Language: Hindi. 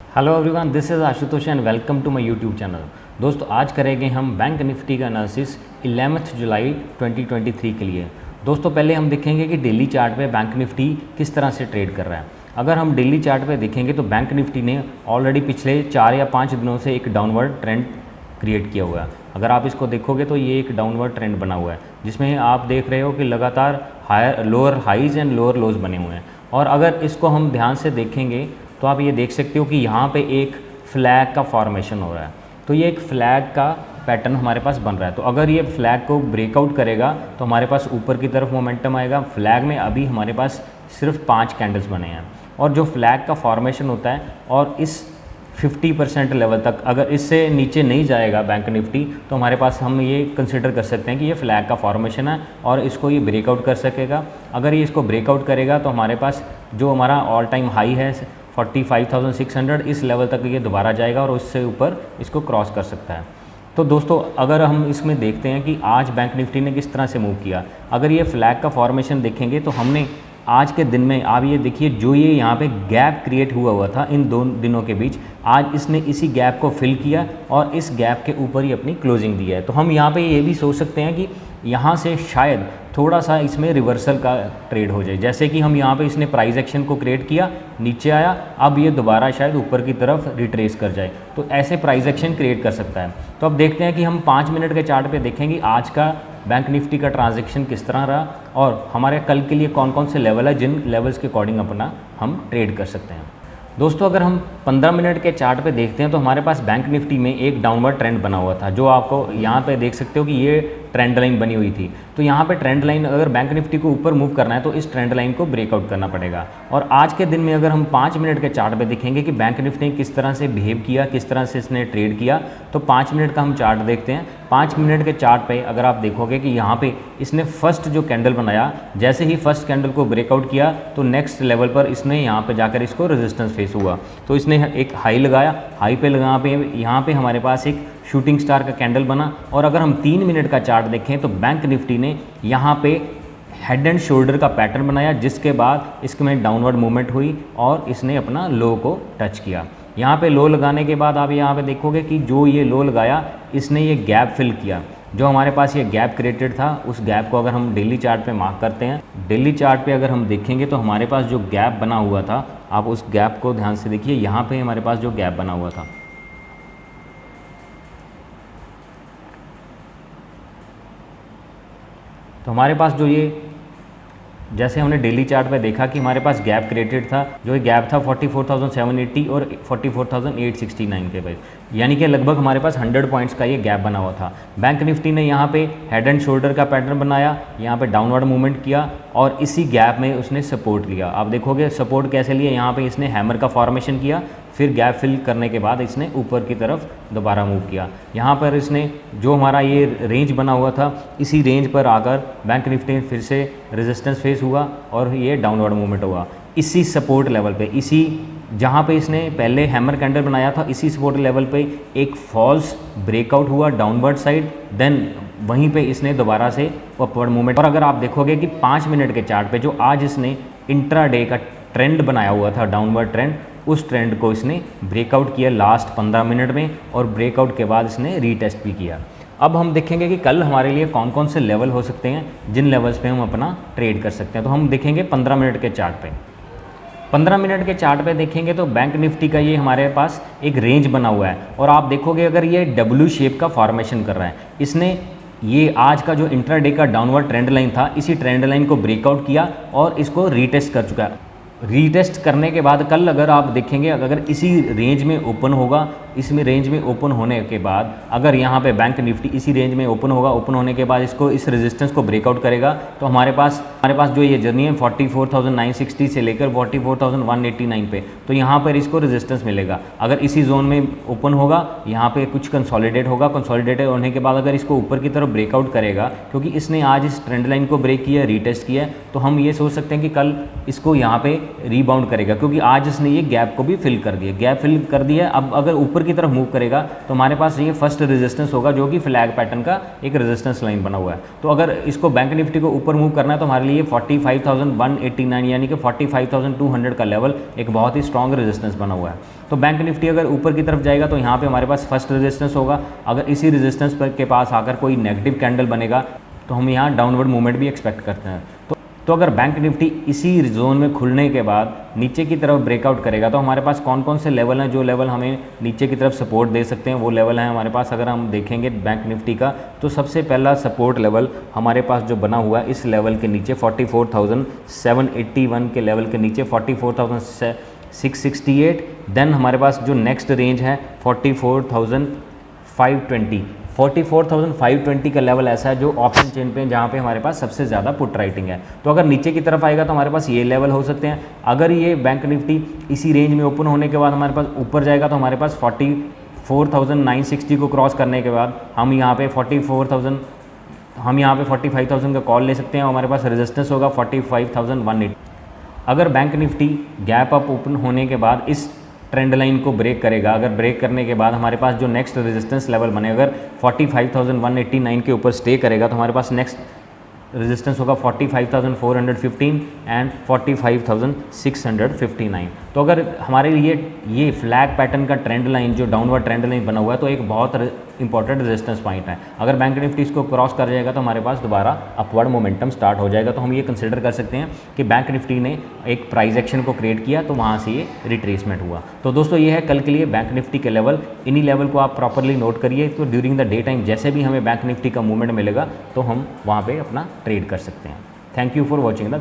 Hello everyone, this is Ashutosh and welcome to my YouTube channel. दोस्तों आज करेंगे हम बैंक निफ्टी का एनालिसिस 11 जुलाई 2023 के लिए। दोस्तों पहले हम देखेंगे कि डेली चार्ट पे बैंक निफ्टी किस तरह से ट्रेड कर रहा है। अगर हम डेली चार्ट पे देखेंगे तो बैंक निफ्टी ने ऑलरेडी पिछले 4 या 5 दिनों से एक डाउनवर्ड ट्रेंड क्रिएट किया हुआ है। अगर आप इसको देखोगे तो ये एक डाउनवर्ड ट्रेंड बना हुआ है जिसमें आप देख रहे हो कि लगातार lower highs and lower lows बने हुए हैं। और अगर इसको हम ध्यान से देखेंगे तो आप ये देख सकते हो कि यहाँ पे एक फ्लैग का फॉर्मेशन हो रहा है। तो ये एक फ्लैग का पैटर्न हमारे पास बन रहा है। तो अगर ये फ्लैग को ब्रेकआउट करेगा तो हमारे पास ऊपर की तरफ मोमेंटम आएगा। फ्लैग में अभी हमारे पास सिर्फ 5 कैंडल्स बने हैं और जो फ्लैग का फॉर्मेशन होता है और इस 50% लेवल तक अगर इससे नीचे नहीं जाएगा बैंक निफ्टी तो हमारे पास हम ये कंसिडर कर सकते हैं कि ये फ्लैग का फॉर्मेशन है और इसको ये ब्रेकआउट कर सकेगा। अगर ये इसको ब्रेकआउट करेगा तो हमारे पास जो हमारा ऑल टाइम हाई है 45,600 इस लेवल तक ये दोबारा जाएगा और उससे ऊपर इसको क्रॉस कर सकता है। तो दोस्तों अगर हम इसमें देखते हैं कि आज बैंक निफ्टी ने किस तरह से मूव किया, अगर ये फ्लैग का फॉर्मेशन देखेंगे तो हमने आज के दिन में आप ये देखिए जो ये यहाँ पे गैप क्रिएट हुआ था इन दो दिनों के बीच, आज इसने इसी गैप को फिल किया और इस गैप के ऊपर ही अपनी क्लोजिंग दी है। तो हम यहाँ पे ये भी सोच सकते हैं कि यहाँ से शायद थोड़ा सा इसमें रिवर्सल का ट्रेड हो जाए। जैसे कि हम यहाँ पे इसने प्राइस एक्शन को क्रिएट किया, नीचे आया, अब ये दोबारा शायद ऊपर की तरफ रिट्रेस कर जाए, तो ऐसे प्राइस एक्शन क्रिएट कर सकता है। तो अब देखते हैं कि हम 5 मिनट के चार्ट पे देखेंगे आज का बैंक निफ्टी का ट्रांजैक्शन किस तरह रहा और हमारे कल के लिए कौन कौन से लेवल है जिन लेवल्स के अकॉर्डिंग अपना हम ट्रेड कर सकते हैं। दोस्तों अगर हम 15 मिनट के चार्ट पे देखते हैं तो हमारे पास बैंक निफ्टी में एक डाउनवर्ड ट्रेंड बना हुआ था, जो आपको यहाँ पे देख सकते हो कि ये ट्रेंड लाइन बनी हुई थी। तो यहाँ पे ट्रेंड लाइन अगर बैंक निफ्टी को ऊपर मूव करना है तो इस ट्रेंड लाइन को ब्रेकआउट करना पड़ेगा। और आज के दिन में अगर हम 5 मिनट के चार्ट पे देखेंगे कि बैंक निफ्टी ने किस तरह से बिहेव किया, किस तरह से इसने ट्रेड किया, तो 5 मिनट का हम चार्ट देखते हैं। 5 मिनट के चार्ट पे अगर आप देखोगे कि यहाँ पे इसने फर्स्ट जो कैंडल बनाया, जैसे ही फर्स्ट कैंडल को ब्रेकआउट किया तो नेक्स्ट लेवल पर इसने यहाँ पे जाकर इसको रेजिस्टेंस फेस हुआ। तो इसने एक हाई लगाया, हाई पे लगा पे यहाँ पे हमारे पास एक शूटिंग स्टार का कैंडल बना। और अगर हम 3 मिनट का चार्ट देखें तो बैंक निफ्टी ने यहाँ पे हेड एंड शोल्डर का पैटर्न बनाया, जिसके बाद इसमें डाउनवर्ड मूवमेंट हुई और इसने अपना लो को टच किया। यहाँ पे लो लगाने के बाद आप यहाँ पे देखोगे कि जो ये लो लगाया इसने ये गैप फिल किया। जो हमारे पास ये गैप क्रिएटेड था उस गैप को अगर हम डेली चार्ट पे मार्क करते हैं, डेली चार्ट पे अगर हम देखेंगे तो हमारे पास जो गैप बना हुआ था, आप उस गैप को ध्यान से देखिए। यहाँ पे हमारे पास जो गैप बना हुआ था, तो हमारे पास जो ये जैसे हमने डेली चार्ट पे देखा कि हमारे पास गैप क्रिएटेड था, जो ये गैप था 44,780 और 44,869 के भाई, यानी कि लगभग हमारे पास 100 पॉइंट्स का ये गैप बना हुआ था। बैंक निफ्टी ने यहाँ पे हेड एंड शोल्डर का पैटर्न बनाया, यहाँ पे डाउनवर्ड मूवमेंट किया और इसी गैप में उसने सपोर्ट लिया। आप देखोगे सपोर्ट कैसे लिया, यहाँ पे इसने हैमर का फॉर्मेशन किया, फिर गैप फिल करने के बाद इसने ऊपर की तरफ दोबारा मूव किया। यहाँ पर इसने जो हमारा ये रेंज बना हुआ था, इसी रेंज पर आकर बैंक निफ्टी फिर से रेजिस्टेंस फेस हुआ और ये डाउनवर्ड मूवमेंट हुआ इसी सपोर्ट लेवल पे। इसी जहाँ पे इसने पहले हैमर कैंडल बनाया था, इसी सपोर्ट लेवल पे एक फॉल्स ब्रेकआउट हुआ डाउनवर्ड साइड, देन वहीं पे इसने दोबारा से अपवर्ड मूवमेंट। और अगर आप देखोगे कि 5 मिनट के चार्ट पे जो आज इसने इंट्राडे का ट्रेंड बनाया हुआ था, डाउनवर्ड ट्रेंड, उस ट्रेंड को इसने ब्रेकआउट किया लास्ट 15 मिनट में और ब्रेकआउट के बाद इसने रीटेस्ट भी किया। अब हम देखेंगे कि कल हमारे लिए कौन कौन से लेवल हो सकते हैं जिन लेवल्स पे हम अपना ट्रेड कर सकते हैं। तो हम देखेंगे 15 मिनट के चार्ट पे। 15 मिनट के चार्ट पे देखेंगे तो बैंक निफ्टी का ये हमारे पास एक रेंज बना हुआ है और आप देखोगे अगर ये डब्ल्यू शेप का फॉर्मेशन कर रहा है, इसने ये आज का जो इंट्राडे का डाउनवर्ड ट्रेंड लाइन था, इसी ट्रेंड लाइन को ब्रेकआउट किया और इसको रीटेस्ट कर चुका है। रीटेस्ट करने के बाद कल अगर आप देखेंगे अगर इसी रेंज में ओपन होगा, इसमें रेंज में ओपन होने के बाद अगर यहाँ पे बैंक निफ्टी इसी रेंज में ओपन होगा, ओपन होने के बाद इसको इस रेजिस्टेंस को ब्रेकआउट करेगा तो हमारे पास जो ये जर्नी है 44,960 से लेकर 44,189 पे, तो यहाँ पर इसको रेजिस्टेंस मिलेगा। अगर इसी जोन में ओपन होगा, यहाँ पे कुछ कंसोलिडेट होगा, कंसोलिडेट होने के बाद अगर इसको ऊपर की तरफ ब्रेकआउट करेगा, क्योंकि इसने आज इस ट्रेंड लाइन को ब्रेक किया, रीटेस्ट किया, तो हम ये सोच सकते हैं कि कल इसको यहाँ पे रीबाउंड करेगा, क्योंकि आज इसने ये गैप को भी फिल कर दिया, गैप फिल कर दिया। अब अगर ऊपर ऊपर की तरफ मूव करेगा तो हमारे पास ये फर्स्ट रेजिस्टेंस होगा जो कि फ्लैग पैटर्न का एक रेजिस्टेंस लाइन बना हुआ है। तो अगर इसको बैंक निफ्टी को ऊपर मूव करना है तो हमारे लिए 45,189 यानी कि 45,200 का लेवल एक बहुत ही स्ट्रॉन्ग रेजिस्टेंस बना हुआ है। तो बैंक निफ्टी अगर ऊपर की तरफ जाएगा तो यहाँ पे हमारे पास फर्स्ट रेजिस्टेंस होगा। अगर इसी रेजिस्टेंस पर के पास आकर कोई नेगेटिव कैंडल बनेगा तो हम यहाँ डाउनवर्ड मूवमेंट भी एक्सपेक्ट करते हैं। तो अगर बैंक निफ्टी इसी जोन में खुलने के बाद नीचे की तरफ ब्रेकआउट करेगा तो हमारे पास कौन कौन से लेवल हैं जो लेवल हमें नीचे की तरफ सपोर्ट दे सकते हैं, वो लेवल हैं हमारे पास। अगर हम देखेंगे बैंक निफ्टी का तो सबसे पहला सपोर्ट लेवल हमारे पास जो बना हुआ है इस लेवल के नीचे 44,781 के लेवल के नीचे 44,668। देन हमारे पास जो नेक्स्ट रेंज है 44,520 का लेवल ऐसा है जो ऑप्शन चेन पे जहाँ पे हमारे पास सबसे ज़्यादा पुट राइटिंग है। तो अगर नीचे की तरफ आएगा तो हमारे पास ये लेवल हो सकते हैं। अगर ये बैंक निफ्टी इसी रेंज में ओपन होने के बाद हमारे पास ऊपर जाएगा तो हमारे पास 44,960 को क्रॉस करने के बाद हम यहाँ पे 45,000 का कॉल ले सकते हैं और हमारे पास रेजिस्टेंस होगा 45,180। अगर bank Nifty gap up open होने के बाद इस ट्रेंड लाइन को ब्रेक करेगा, अगर ब्रेक करने के बाद हमारे पास जो नेक्स्ट रेजिस्टेंस लेवल बने, अगर 45,189 के ऊपर स्टे करेगा तो हमारे पास नेक्स्ट रेजिस्टेंस होगा 45,415 एंड 45,659। तो अगर हमारे लिए ये फ्लैग पैटर्न का ट्रेंड लाइन जो डाउनवर्ड ट्रेंड लाइन बना हुआ है तो एक बहुत इंपॉर्टेंट रेजिस्टेंस पॉइंट है। अगर बैंक निफ्टी इसको क्रॉस कर जाएगा तो हमारे पास दोबारा अपवर्ड मोमेंटम स्टार्ट हो जाएगा। तो हम ये कंसिडर कर सकते हैं कि बैंक निफ्टी ने एक प्राइस एक्शन को क्रिएट किया तो वहाँ से ये रिट्रेसमेंट हुआ। तो दोस्तों ये है कल के लिए बैंक निफ्टी के लेवल। इन्हीं लेवल को आप प्रॉपरली नोट करिए। तो ड्यूरिंग द डे टाइम जैसे भी हमें बैंक निफ्टी का मूवमेंट मिलेगा तो हम वहाँ पर अपना ट्रेड कर सकते हैं। Thank you for watching the